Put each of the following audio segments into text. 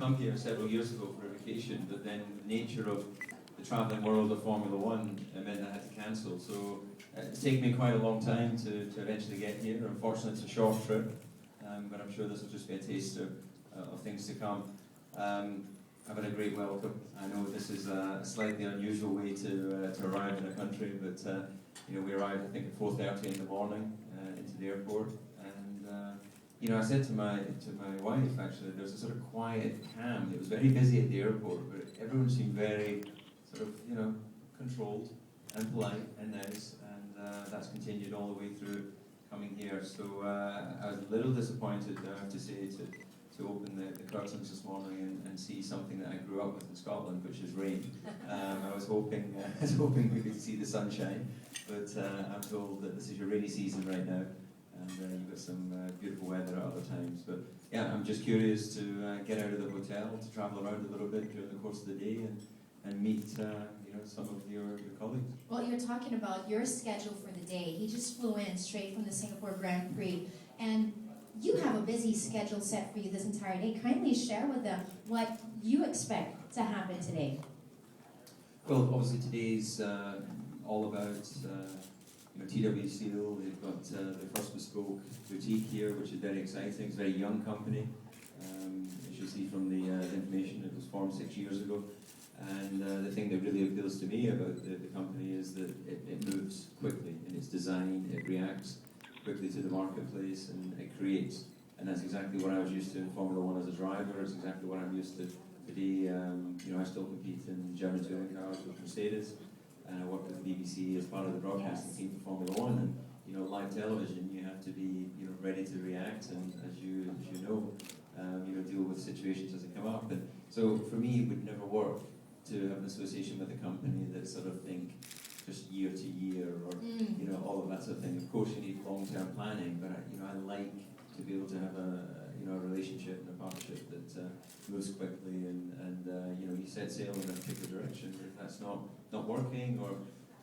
come here several years ago for a vacation, but then the nature of the travelling world of Formula One meant I had to cancel. So it's taken me quite a long time to eventually get here. Unfortunately, it's a short trip, but I'm sure this will just be a taster of things to come. I've had a great welcome. I know this is a slightly unusual way to arrive in a country, but you know, we arrived I think at 4:30 in the morning into the airport, and you know, I said to my wife actually, there's a sort of quiet calm. It was very busy at the airport, but everyone seemed very sort of, you know, controlled and polite and nice, and that's continued all the way through coming here. So I was a little disappointed, I have to say, to open the curtains this morning and see something that I grew up with in Scotland, which is rain. I was hoping we could see the sunshine, but I'm told that this is your rainy season right now, and you've got some beautiful weather at other times. But yeah, I'm just curious to get out of the hotel, to travel around a little bit during the course of the day, and meet you know, some of your colleagues. Well, you're talking about your schedule for the day. He just flew in straight from the Singapore Grand Prix, and you have a busy schedule set for you this entire day. Kindly share with them what you expect to happen today. Well, obviously today's all about you know, TW Steel. They've got the first bespoke boutique here, which is very exciting. It's a very young company. As you see from the information, it was formed 6 years ago. And the thing that really appeals to me about the company is that it moves quickly in its design. It reacts quickly to the marketplace, and it creates. And that's exactly what I was used to in Formula One as a driver. It's exactly what I'm used to today. You know, I still compete in German touring cars with Mercedes, and I work with the BBC as part of the broadcasting team for Formula One. And you know, live television, you have to be, you know, ready to react, and as you know, you know, deal with situations as they come up. And so for me, it would never work to have an association with a company that sort of think just year to year, or you know, all of that sort of thing. Of course, you need long-term planning, but you know, I like to be able to have a, you know, a relationship and a partnership that moves quickly, and you know, you set sail in a particular direction. If that's not working, or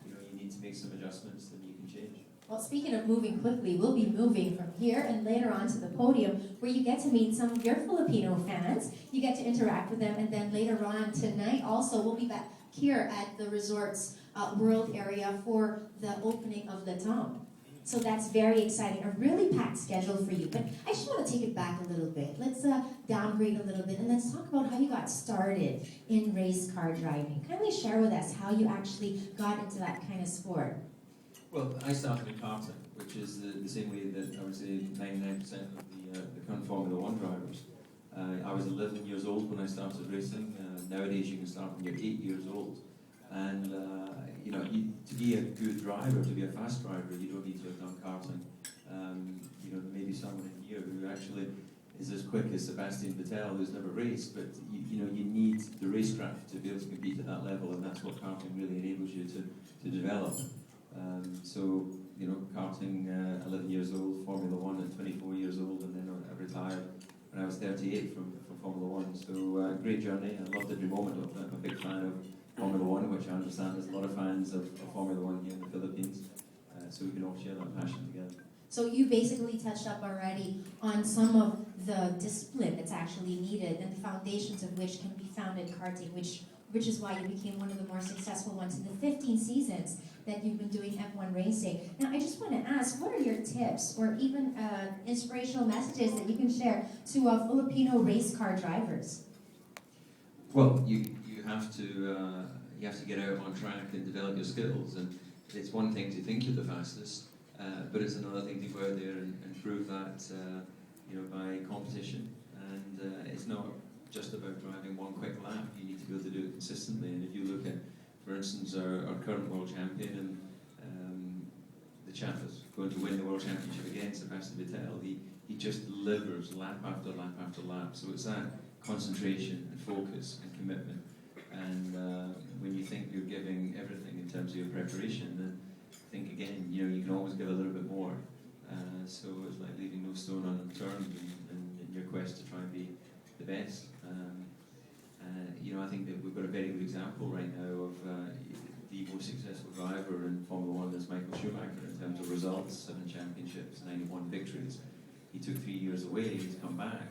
you know, you need to make some adjustments, then you can change. Well, speaking of moving quickly, we'll be moving from here and later on to the podium, where you get to meet some of your Filipino fans. You get to interact with them, and then later on tonight also, we'll be back here at the resort's world area for the opening of the Dome. So that's very exciting, a really packed schedule for you. But I just want to take it back a little bit. Let's downgrade a little bit, and let's talk about how you got started in race car driving. Kindly share with us how you actually got into that kind of sport. Well, I started in karting, which is the same way that I would say 99% of the current Formula One drivers. I was 11 years old when I started racing. Nowadays you can start when you're 8 years old. And you know, to be a good driver, to be a fast driver, you don't need to have done karting. You know, there may be someone in here who actually is as quick as Sebastian Vettel, who's never raced, but you know, you need the racecraft to be able to compete at that level, and that's what karting really enables you to develop. So, you know, karting 11 years old, Formula One at 24 years old, and then I retired when I was 38 from Formula One. So, great journey. I loved every moment of it. I'm a big fan of Formula One, which I understand there's a lot of fans of Formula One here in the Philippines. So we can all share that passion together. So you basically touched up already on some of the discipline that's actually needed, and the foundations of which can be found in karting, which is why you became one of the more successful ones in the 15 seasons that you've been doing F1 racing. Now, I just want to ask, what are your tips or even inspirational messages that you can share to Filipino race car drivers? Well, you have to get out on track and develop your skills, and it's one thing to think you're the fastest, but it's another thing to go out there and prove that you know, by competition. And it's not just about driving one quick lap. You need to be able to do it consistently. And if you look at, for instance, our current world champion, and the chap that's going to win the world championship again, Sebastian Vettel, he just delivers lap after lap after lap. So it's that concentration and focus and commitment. And when you think you're giving everything in terms of your preparation, then think again. You know, you can always give a little bit more. So it's like leaving no stone unturned in your quest to try and be the best. You know, I think that we've got a very good example right now of the most successful driver in Formula One is Michael Schumacher in terms of results: 7 championships, 91 victories. He took 3 years away. He's come back.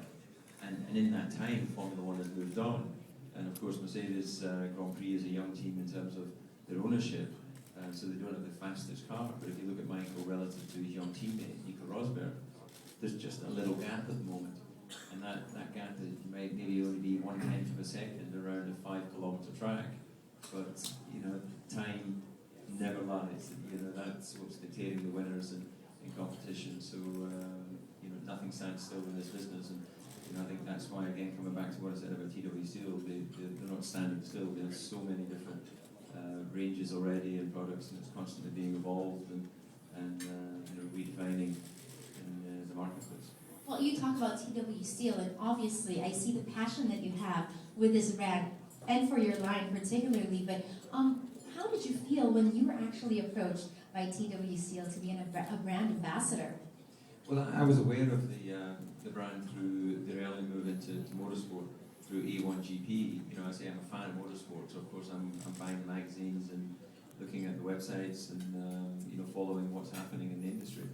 And in that time, Formula One has moved moved on. And of course, Mercedes Grand Prix is a young team in terms of their ownership, so they don't have the fastest car. But if you look at Michael relative to his young teammate, Nico Rosberg, there's just a little gap at the moment. And that gap might maybe only be 1/10 of a second around a 5-kilometre track. But, you know, time never lies. You know, that's what's dictating the winners in competition. So, you know, nothing stands still in this business. And, you know, I think that's why, again, coming back to what I said about TW Steel, they're not standing still. There's so many different ranges already and products, and it's constantly being evolved and you know, redefining in the marketplace. Well, you talk about TW Steel, and obviously I see the passion that you have with this brand, and for your line particularly, but how did you feel when you were actually approached by TW Steel to be a brand ambassador? Well, I was aware of the brand through their early move into motorsport through A1GP. You know, I say I'm a fan of motorsport, so of course I'm buying the magazines and looking at the websites and you know, following what's happening in the industry.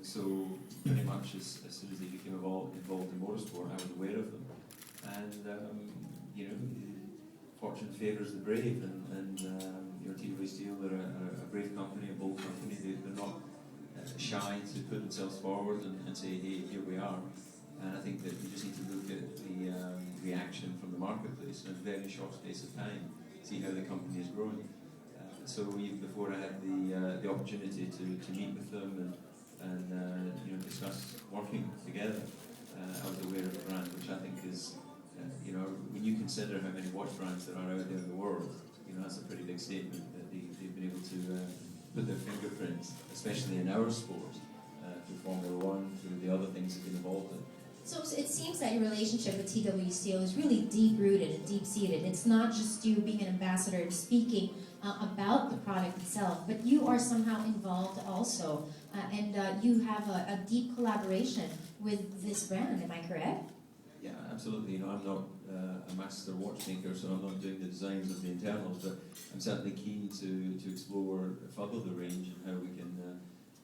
So pretty much as soon as they became involved in motorsport, I was aware of them. And you know, fortune favours the brave, and you know, TW Steel, they're a brave company, a bold company. They're not shy to put themselves forward and say, hey, here we are. And I think that you just need to look at the reaction from the marketplace in a very short space of time, see how the company is growing. So even before I had the opportunity to meet with them and you know, discuss working together, I was aware of the brand, which I think is, you know, when you consider how many watch brands there are out there in the world, you know, that's a pretty big statement that they've been able to put their fingerprints, especially in our sport, through Formula One, through the other things they've been involved in. So it seems that your relationship with TW Steel is really deep-rooted and deep-seated. It's not just you being an ambassador and speaking about the product itself, but you are somehow involved also, and you have a deep collaboration with this brand, am I correct? Yeah, absolutely. You know, I'm not a master watchmaker, so I'm not doing the designs of the internals, but I'm certainly keen to explore further the range and how we can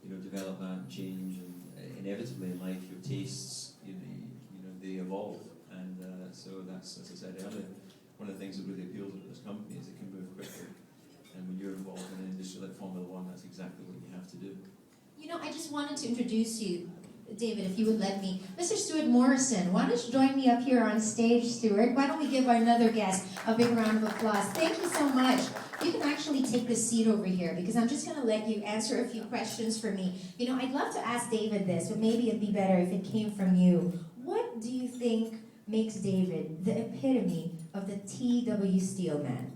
you know, develop that and change. And inevitably in life, your tastes, you know, they evolve. And so that's, as I said earlier, one of the things that really appeals to this company is it can move quickly. And when you're involved in an industry like Formula One, that's exactly what you have to do. You know, I just wanted to introduce you, David, if you would let me. Mr. Stuart Morrison, why don't you join me up here on stage, Stuart? Why don't we give our another guest a big round of applause? Thank you so much. You can actually take the seat over here because I'm just going to let you answer a few questions for me. You know, I'd love to ask David this, but maybe it'd be better if it came from you. What do you think makes David the epitome of the TW Steel man?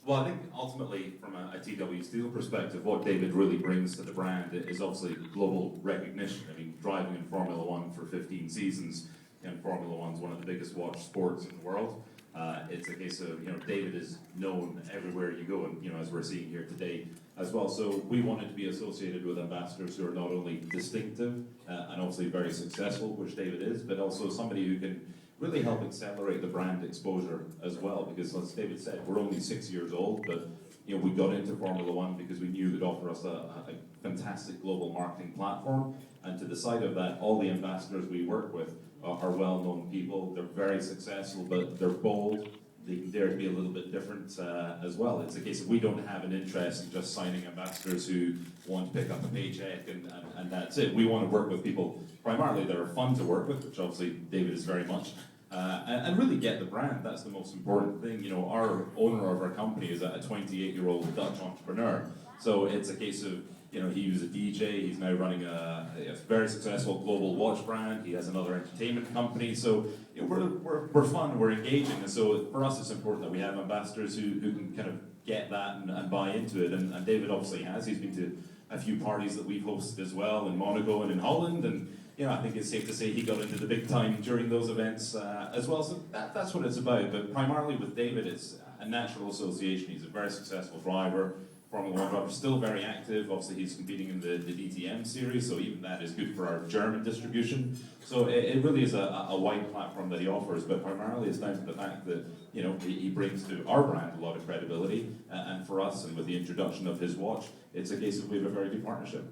Well, I think ultimately, from a TW Steel perspective, what David really brings to the brand is obviously global recognition. I mean, driving in Formula One for 15 seasons, and Formula One's one of the biggest watch sports in the world. It's a case of, you know, David is known everywhere you go, and, you know, as we're seeing here today as well. So we wanted to be associated with ambassadors who are not only distinctive and obviously very successful, which David is, but also somebody who can really help accelerate the brand exposure as well, because as David said, we're only 6 years old, but you know, we got into Formula One because we knew it would offer us a fantastic global marketing platform, and to the side of that, all the ambassadors we work with are well-known people. They're very successful, but they're bold. They can dare to be a little bit different as well. It's a case of we don't have an interest in just signing ambassadors who want to pick up a paycheck and that's it. We want to work with people primarily that are fun to work with, which obviously David is very much, and really get the brand. That's the most important thing. You know, our owner of our company is a 28-year-old Dutch entrepreneur. So it's a case of, you know, he was a DJ, he's now running a very successful global watch brand, he has another entertainment company, so you know, we're fun, we're engaging, and so for us it's important that we have ambassadors who can kind of get that and buy into it, and David obviously has. He's been to a few parties that we've hosted as well, in Monaco and in Holland, and you know, I think it's safe to say he got into the big time during those events as well, so that's what it's about. But primarily with David, it's a natural association. He's a very successful driver, Formula One driver, still very active. Obviously he's competing in the DTM series, so even that is good for our German distribution. So it really is a wide platform that he offers, but primarily it's down to the fact that, you know, he brings to our brand a lot of credibility, and for us, and with the introduction of his watch, it's a case of we have a very good partnership.